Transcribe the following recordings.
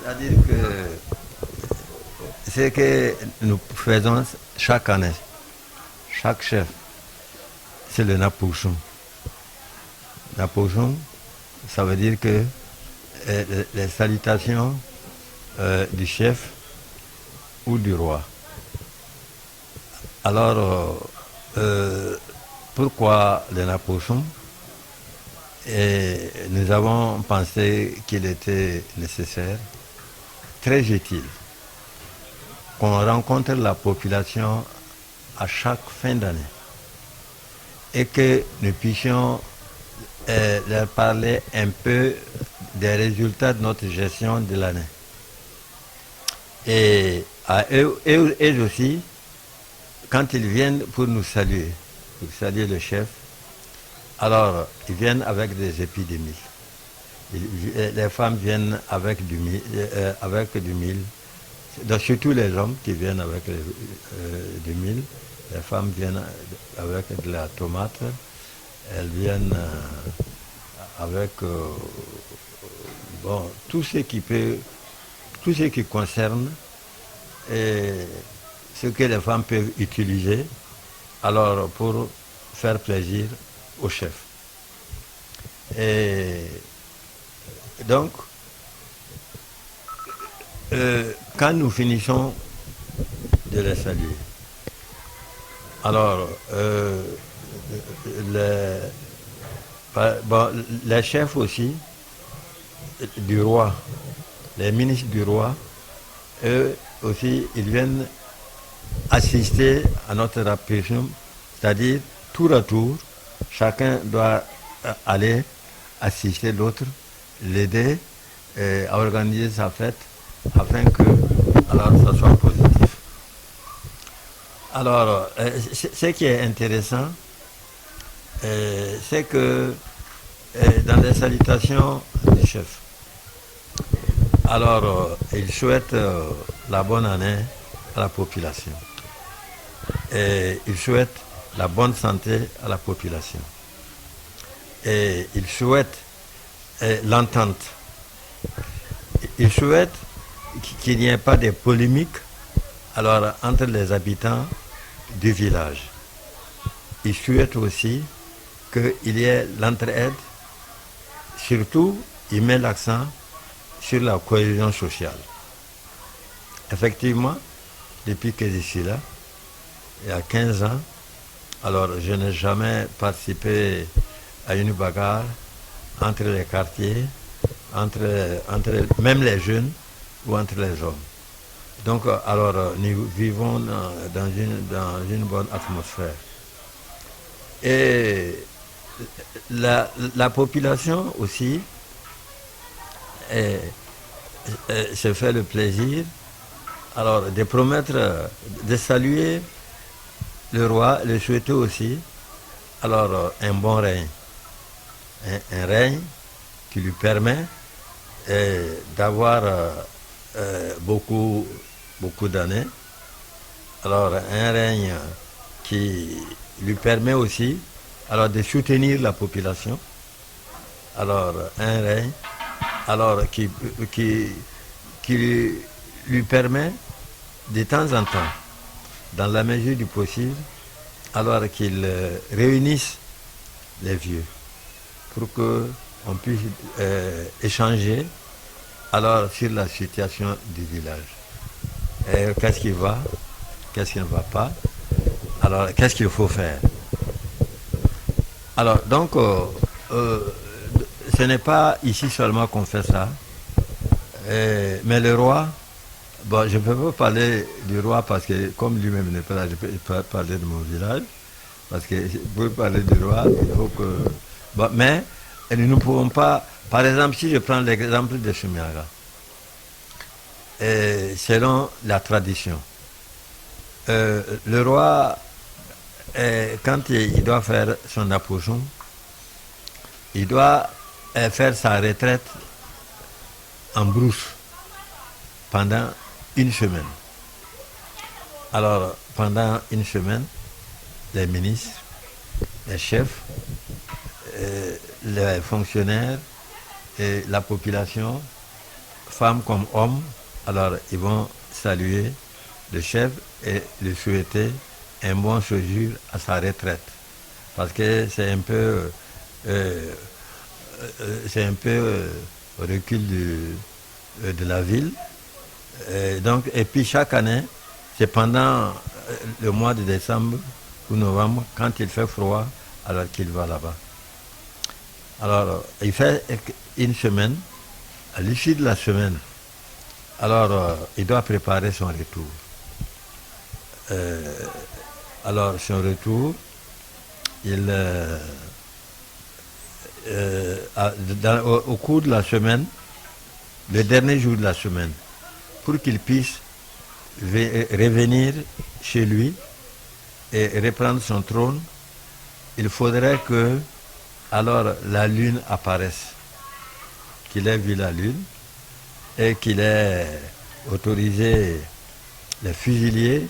C'est-à-dire que ce que nous faisons chaque année, chaque chef, c'est le Napochon. Napochon, ça veut dire que les salutations du chef ou du roi. Alors, pourquoi le Napochon? Et nous avons pensé qu'il était nécessaire, très utile, qu'on rencontre la population à chaque fin d'année et que nous puissions leur parler un peu des résultats de notre gestion de l'année. Et à eux aussi, quand ils viennent pour nous saluer, pour saluer le chef, alors ils viennent avec des épidémies. Les femmes viennent avec du mil, donc surtout les hommes qui viennent avec du mil. Les femmes viennent avec de la tomate, elles viennent avec bon, tout ce qui concerne ce que les femmes peuvent utiliser alors pour faire plaisir au chef. Et donc, quand nous finissons de les saluer, alors les chefs aussi du roi, les ministres du roi, eux aussi, ils viennent assister à notre rapprochement, c'est-à-dire tour à tour, chacun doit aller assister l'autre, l'aider à organiser sa fête afin que alors ça soit positif. Alors, ce qui est intéressant, c'est que dans les salutations du chef, alors il souhaite la bonne année à la population. Et il souhaite la bonne santé à la population. Et il souhaite l'entente. Il souhaite qu'il n'y ait pas de polémiques alors, entre les habitants du village. Il souhaite aussi qu'il y ait l'entraide. Surtout, il met l'accent sur la cohésion sociale. Effectivement, depuis que je suis là, il y a 15 ans, alors je n'ai jamais participé à une bagarre entre les quartiers, entre même les jeunes ou entre les hommes. Donc, alors, nous vivons dans une bonne atmosphère. Et la population aussi se fait le plaisir alors de promettre de saluer le roi, le souhaiter aussi alors un bon règne, un règne qui lui permet d'avoir beaucoup d'années, alors un règne qui lui permet aussi alors de soutenir la population, alors un règne alors qui lui permet de temps en temps, dans la mesure du possible, alors qu'il réunisse les vieux pour qu'on puisse échanger alors sur la situation du village. Qu'est-ce qui va, qu'est-ce qui ne va pas, alors qu'est-ce qu'il faut faire. Alors donc, ce n'est pas ici seulement qu'on fait ça, mais le roi, bon, je ne peux pas parler du roi parce que comme lui-même n'est pas là, je peux pas parler de mon village, parce que pour parler du roi, il faut que... Bon, mais nous ne pouvons pas, par exemple, si je prends l'exemple de Soumiaga, selon la tradition, le roi, quand il doit faire son approchon, il doit faire sa retraite en brousse pendant une semaine. Alors, pendant une semaine, les ministres, les chefs, les fonctionnaires et la population femmes comme hommes, alors ils vont saluer le chef et lui souhaiter un bon séjour à sa retraite. Parce que c'est un peu, recul de la ville. Et puis chaque année, c'est pendant le mois de décembre ou novembre, quand il fait froid, alors qu'il va là-bas. Alors, il fait une semaine. À l'issue de la semaine, alors il doit préparer son retour. Alors, son retour, au cours de la semaine, le dernier jour de la semaine, pour qu'il puisse revenir chez lui et reprendre son trône, il faudrait que alors la lune apparaisse, qu'il ait vu la lune et qu'il ait autorisé les fusiliers,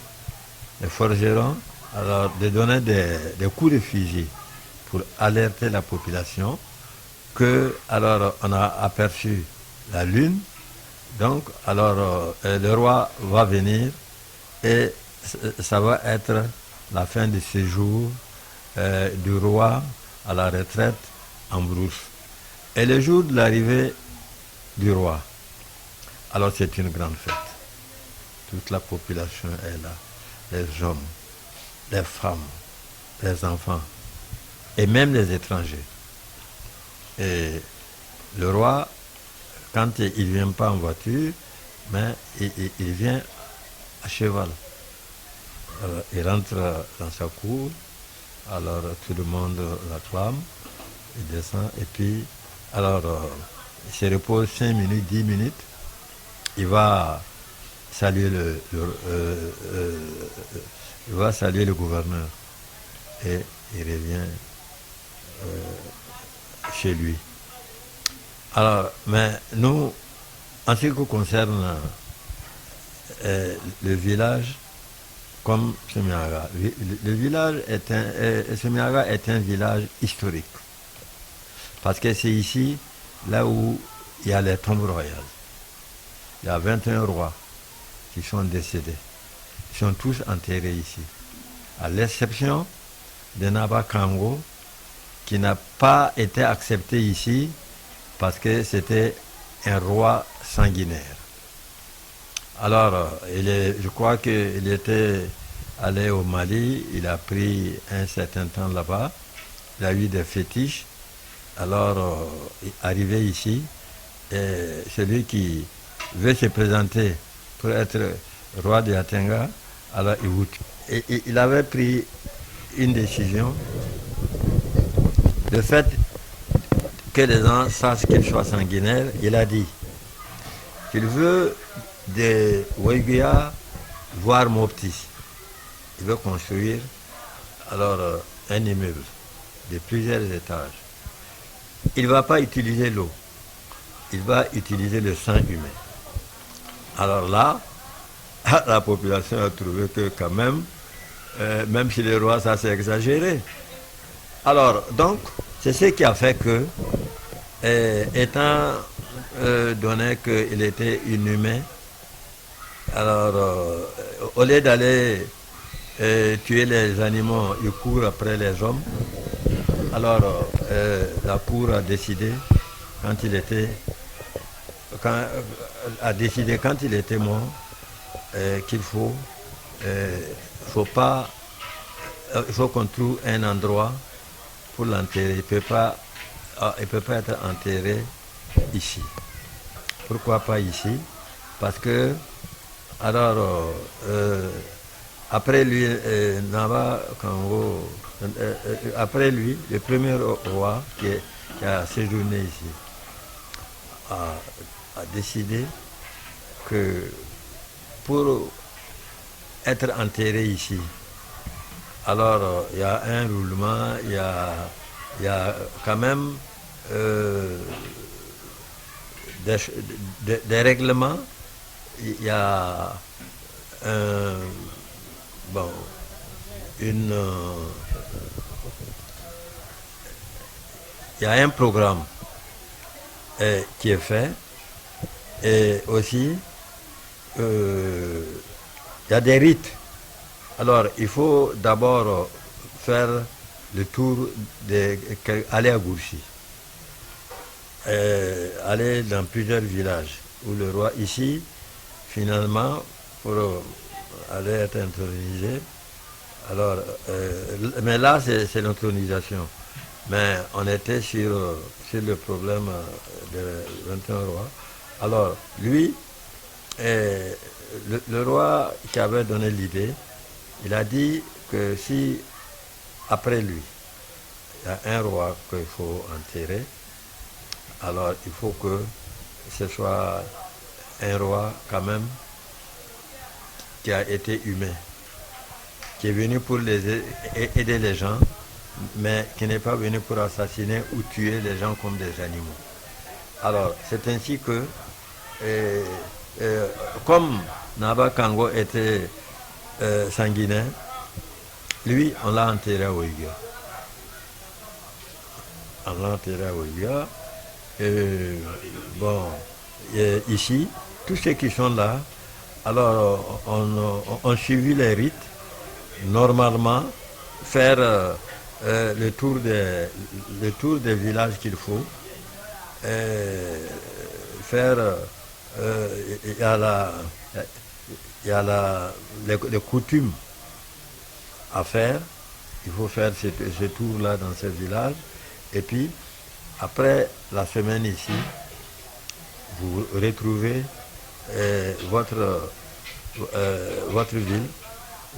les forgerons, alors de donner des coups de fusil pour alerter la population que alors on a aperçu la lune. Donc alors le roi va venir et ça va être la fin du séjour du roi à la retraite en brousse. Et le jour de l'arrivée du roi, alors c'est une grande fête. Toute la population est là, les hommes, les femmes, les enfants, et même les étrangers. Et le roi, quand il ne vient pas en voiture, mais il vient à cheval. Alors, il rentre dans sa cour, alors tout le monde l'acclame, il descend, et puis, alors, il se repose 5 minutes, 10 minutes, il va saluer le gouverneur, et il revient chez lui. Alors, mais nous, en ce qui concerne le village, comme Semiaga, le village Semiaga est un village historique. Parce que c'est ici, là où il y a les tombes royales. Il y a 21 rois qui sont décédés. Ils sont tous enterrés ici. À l'exception de Naba Kango, qui n'a pas été accepté ici parce que c'était un roi sanguinaire. Alors, je crois qu'il était allé au Mali, il a pris un certain temps là-bas, il a eu des fétiches. Alors, arrivé ici, et celui qui veut se présenter pour être roi de Atenga, alors il avait pris une décision. Le fait que les gens sachent qu'il soit sanguinaire, il a dit qu'il veut de Ouéguia voir Mopti. Il veut construire alors un immeuble de plusieurs étages. Il ne va pas utiliser l'eau, il va utiliser le sang humain. Alors là, la population a trouvé que quand même chez les rois, ça c'est exagéré. Alors, donc, c'est ce qui a fait que, étant donné qu'il était inhumain, alors, au lieu d'aller tuer les animaux, il court après les hommes. Alors, la cour a décidé, quand il était mort, qu'il faut qu'on trouve un endroit pour l'enterrer. Il ne peut pas être enterré ici. Pourquoi pas ici? Parce que, alors, après lui, Naba Kango, après lui, le premier roi qui a séjourné ici a décidé que pour être enterré ici, alors il y a un roulement, il y a quand même des règlements, il y a il y a un programme qui est fait Et aussi, il y a des rites. Alors, il faut d'abord faire le tour, aller à Gourchi, aller dans plusieurs villages où le roi, ici, finalement, pour aller être intronisé, alors, mais là, c'est l'intronisation. Mais on était sur le problème de 21 rois. Alors, lui, le roi qui avait donné l'idée, il a dit que si, après lui, il y a un roi qu'il faut enterrer, alors il faut que ce soit un roi quand même qui a été humain, qui est venu pour aider les gens, mais qui n'est pas venu pour assassiner ou tuer les gens comme des animaux. Alors, c'est ainsi que, euh, comme Naba Kango était sanguinaire, lui, on l'a enterré à Ouiga. On l'a enterré à Ouiga. Bon, ici, tous ceux qui sont là, alors on suivi les rites, normalement, faire le tour des villages qu'il faut, faire, il y a les coutumes à faire, il faut faire ce tour-là dans ces villages, et puis, après la semaine ici, vous retrouvez votre ville,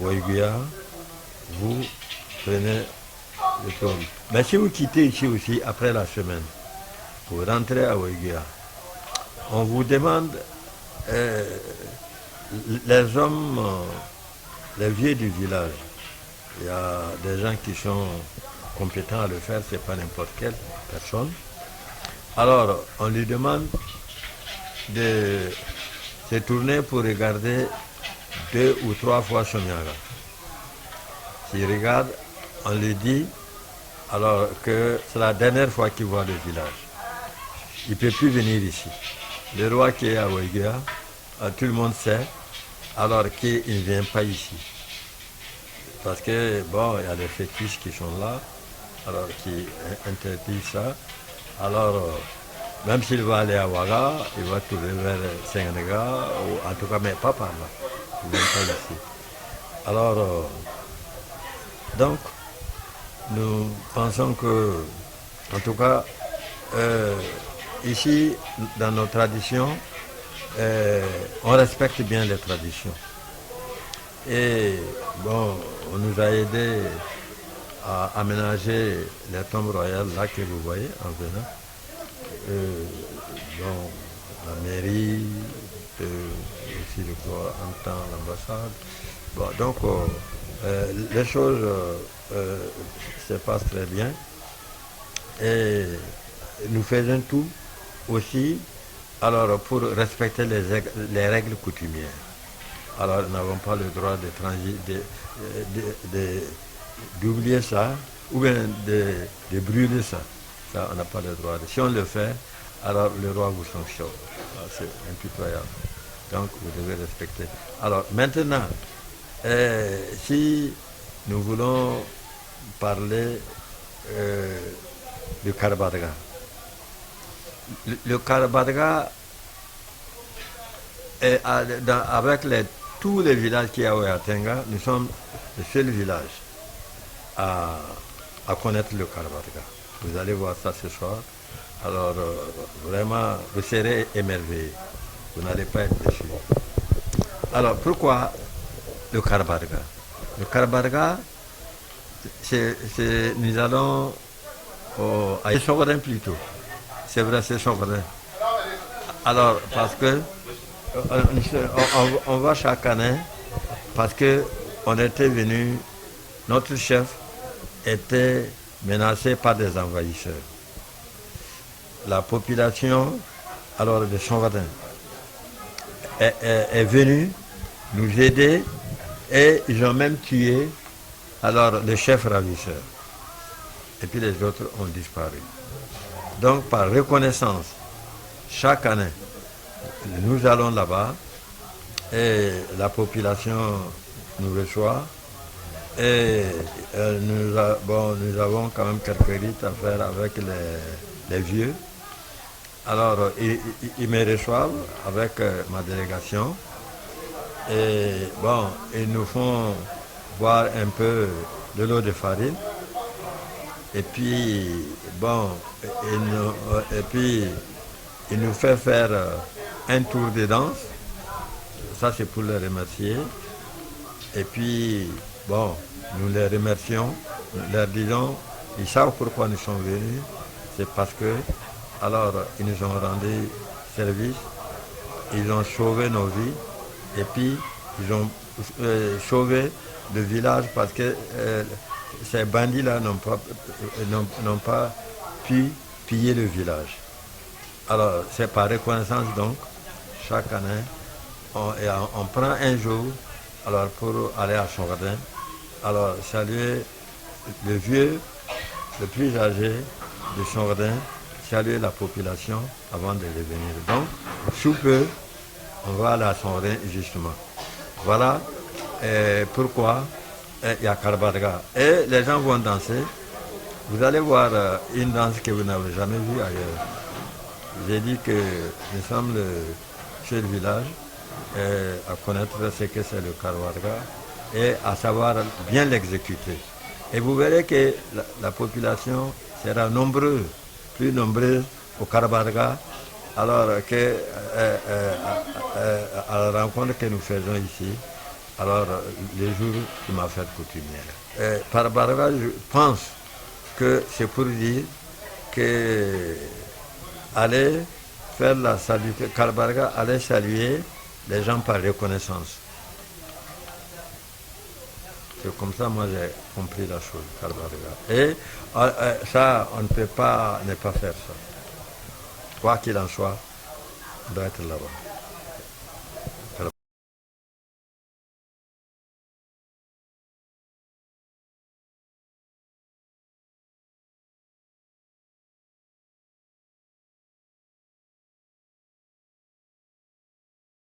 Ouaïguia, vous prenez le tour. Mais si vous quittez ici aussi, après la semaine, vous rentrez à Ouaïguia, on vous demande, les hommes, les vieux du village, il y a des gens qui sont compétents à le faire, c'est pas n'importe quelle personne. Alors, on lui demande de se tourner pour regarder 2 ou 3 fois Sonyaga. S'il regarde, on lui dit alors que c'est la dernière fois qu'il voit le village. Il ne peut plus venir ici. Le roi qui est à Ouéguia, tout le monde sait, alors qu'il ne vient pas ici. Parce que, bon, il y a des fétiches qui sont là, alors qui interdisent ça. Alors, même s'il va aller à Ouaga, il va tourner vers Senghanga, ou en tout cas, mais pas par là. Il ne vient pas ici. Alors, donc, nous pensons que, en tout cas, ici, dans nos traditions, on respecte bien les traditions. Et bon, on nous a aidé à aménager les tombes royales là que vous voyez en venant. Bon, la mairie, aussi je crois, en temps l'ambassade. Bon, donc les choses se passent très bien. Et nous faisons tout aussi alors pour respecter les règles coutumières. Alors nous n'avons pas le droit d'oublier ça ou bien de brûler ça. Ça, on n'a pas le droit. Si on le fait, alors le roi vous sanctionne. C'est impitoyable. Donc vous devez respecter. Alors maintenant, si nous voulons parler du Karbadga. Le Karbadga, avec tous les villages qu'il y a à Tenga, nous sommes le seul village à connaître le Karbadga. Vous allez voir ça ce soir. Alors, vraiment, vous serez émerveillés. Vous n'allez pas être déçus. Alors, pourquoi le Karbadga? Le Karbadga, nous allons à Sogodin plutôt. C'est vrai, c'est Sogodin. Alors, parce que on va chaque année, parce qu'on était venu, notre chef était menacé par des envahisseurs. La population, alors de Sogodin, est venue nous aider et ils ont même tué alors le chef ravisseur. Et puis les autres ont disparu. Donc par reconnaissance, chaque année, nous allons là-bas et la population nous reçoit et nous avons quand même quelques rites à faire avec les vieux. Alors, ils me reçoivent avec ma délégation et bon, ils nous font boire un peu de l'eau de farine et puis, bon, et puis, ils nous fait faire un tour de danse. Ça, c'est pour les remercier. Et puis, bon, nous les remercions, nous leur disons, ils savent pourquoi nous sommes venus. C'est parce que, alors, ils nous ont rendu service, ils ont sauvé nos vies, et puis, ils ont sauvé le village parce que ces bandits-là n'ont pas pu piller le village. Alors, c'est par reconnaissance donc, chaque année, on prend un jour alors pour aller à Chongardin, alors saluer le vieux, le plus âgé de Chongardin, saluer la population avant de revenir. Donc, sous peu, on va aller à Chongardin justement. Voilà pourquoi il y a Karbarga. Et les gens vont danser. Vous allez voir une danse que vous n'avez jamais vue ailleurs. J'ai dit que nous sommes le seul village à connaître ce que c'est le Karwarga et à savoir bien l'exécuter. Et vous verrez que la population sera nombreuse, plus nombreuse au Karwarga, alors que à la rencontre que nous faisons ici, alors les jours de ma fête coutumière. Karwarga, je pense que c'est pour dire que aller faire la salutation, Karwarga allait saluer les gens par reconnaissance. C'est comme ça, moi, j'ai compris la chose, Karwarga. Et ça, on ne peut pas ne pas faire ça. Quoi qu'il en soit, on doit être là-bas.